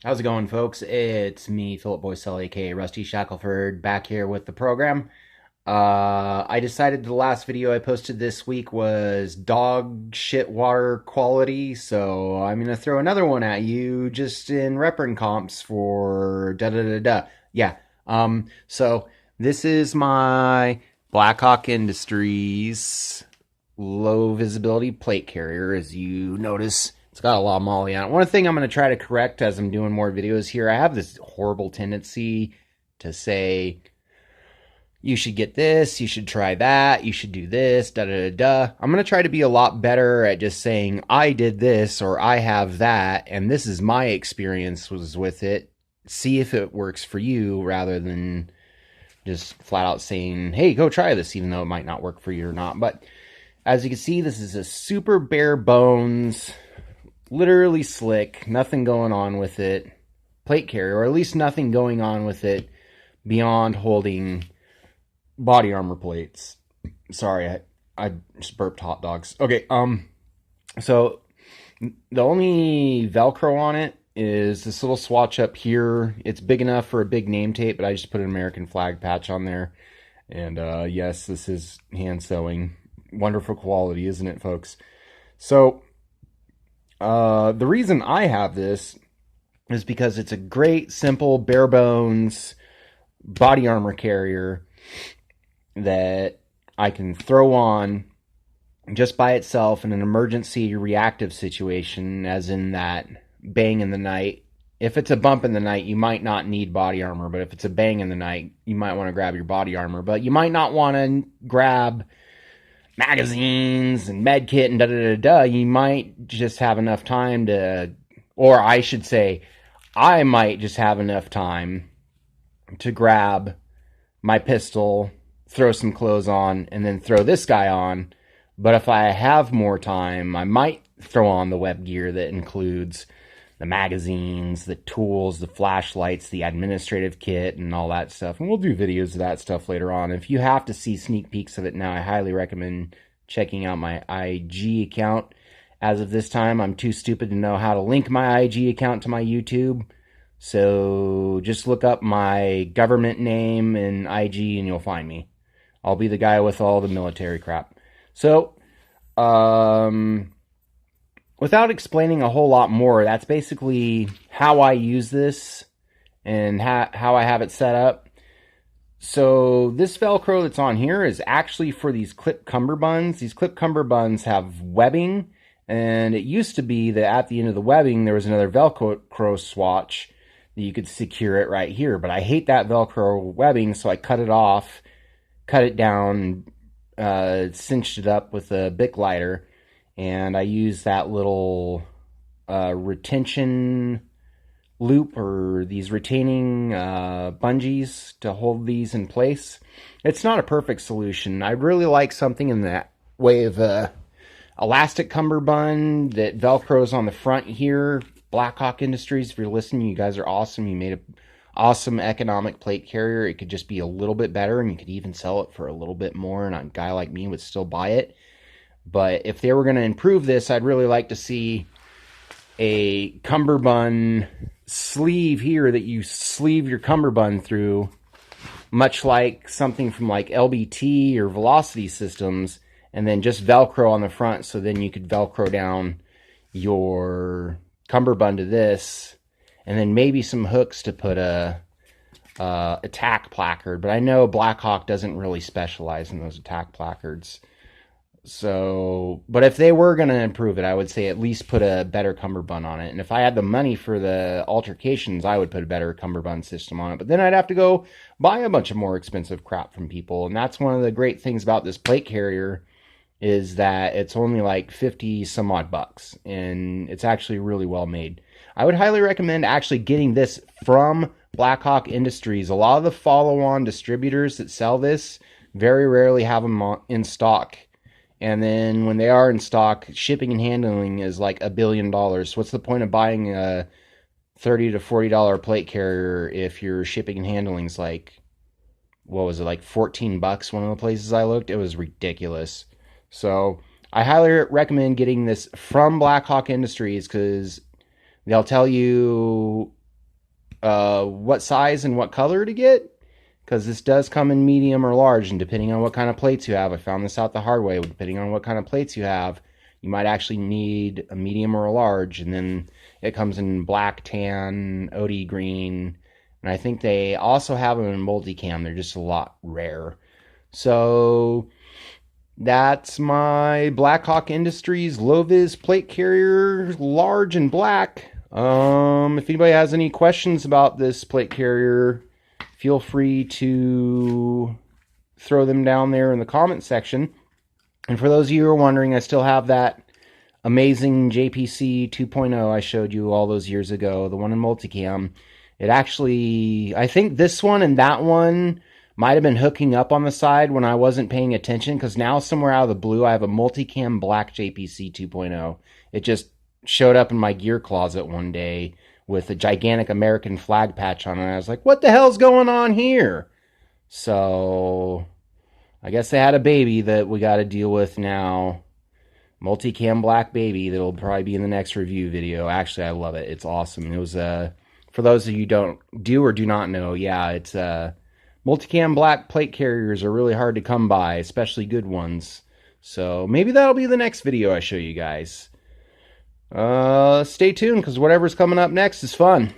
How's it going, folks? It's me, Philip Boycell, aka Rusty Shackelford, back here with the program. I decided the last video I posted this week was dog shit water quality, so I'm gonna throw another one at you just in reference comps for da da da da. Yeah. So this is my Blackhawk Industries low visibility plate carrier. As you notice, it's got a lot of molly on it. One thing I'm going to try to correct as I'm doing more videos here, I have this horrible tendency to say, you should get this, you should try that, you should do this, da da da da. I'm going to try to be a lot better at just saying, I did this or I have that, and this is my experience was with it. See if it works for you rather than just flat out saying, hey, go try this, even though it might not work for you or not. But as you can see, this is a super bare bones, literally slick, nothing going on with it, plate carrier, or at least nothing going on with it beyond holding body armor plates. Sorry, I just burped hot dogs. Okay, so the only Velcro on it is this little swatch up here. It's big enough for a big name tape, but I just put an American flag patch on there. And yes, this is hand sewing. Wonderful quality, isn't it, folks? So the reason I have this is because it's a great, simple, bare bones body armor carrier that I can throw on just by itself in an emergency reactive situation, as in that bang in the night. If it's a bump in the night, you might not need body armor, but if it's a bang in the night, you might want to grab your body armor. But you might not want to grab magazines and med kit and da da da da. You might just have enough time to, or I should say, I might just have enough time to grab my pistol, throw some clothes on, and then throw this guy on. But if I have more time, I might throw on the web gear that includes the magazines, the tools, the flashlights, the administrative kit, and all that stuff. And we'll do videos of that stuff later on. If you have to see sneak peeks of it now, I highly recommend checking out my IG account. As of this time, I'm too stupid to know how to link my IG account to my YouTube. So just look up my government name and IG and you'll find me. I'll be the guy with all the military crap. So, without explaining a whole lot more, that's basically how I use this and how I have it set up. So this Velcro that's on here is actually for these clip cummerbunds. These clip cummerbunds have webbing, and it used to be that at the end of the webbing there was another Velcro swatch that you could secure it right here. But I hate that Velcro webbing, so I cut it off, cut it down, cinched it up with a Bic lighter. And I use that little retention loop, or these retaining bungees to hold these in place. It's not a perfect solution. I'd really like something in that way of elastic cummerbund that Velcros on the front here. Blackhawk Industries, if you're listening, you guys are awesome. You made an awesome economic plate carrier. It could just be a little bit better, and you could even sell it for a little bit more, and a guy like me would still buy it. But if they were going to improve this, I'd really like to see a cummerbund sleeve here that you sleeve your cummerbund through, much like something from like LBT or Velocity Systems, and then just Velcro on the front, so then you could Velcro down your cummerbund to this, and then maybe some hooks to put a attack placard. But I know Blackhawk doesn't really specialize in those attack placards. So, but if they were going to improve it, I would say at least put a better cummerbund on it. And if I had the money for the altercations, I would put a better cummerbund system on it. But then I'd have to go buy a bunch of more expensive crap from people. And that's one of the great things about this plate carrier, is that it's only like 50 some odd bucks. And it's actually really well made. I would highly recommend actually getting this from Blackhawk Industries. A lot of the follow-on distributors that sell this very rarely have them in stock. And then when they are in stock, shipping and handling is like $1 billion. So what's the point of buying a $30 to $40 plate carrier if your shipping and handling is like, what was it, like 14 bucks? One of the places I looked, it was ridiculous. So I highly recommend getting this from Blackhawk Industries, because they'll tell you what size and what color to get, because this does come in medium or large, and depending on what kind of plates you have, I found this out the hard way, depending on what kind of plates you have, you might actually need a medium or a large, and then it comes in black, tan, OD green, and I think they also have them in multicam. They're just a lot rare. So that's my Blackhawk Industries lowvis plate carrier, large and black. If anybody has any questions about this plate carrier, feel free to throw them down there in the comment section. And for those of you who are wondering, I still have that amazing JPC 2.0 I showed you all those years ago, the one in multicam. It actually, I think this one and that one might have been hooking up on the side when I wasn't paying attention, because now somewhere out of the blue I have a multicam black JPC 2.0. It just showed up in my gear closet one day with a gigantic American flag patch on it. I was like, what the hell's going on here? So I guess they had a baby that we got to deal with now. Multicam black baby that'll probably be in the next review video. Actually, I love it. It's awesome. It was for those of you who don't do or do not know, yeah, it's multicam black plate carriers are really hard to come by, especially good ones. So maybe that'll be the next video I show you guys. Stay tuned, because whatever's coming up next is fun.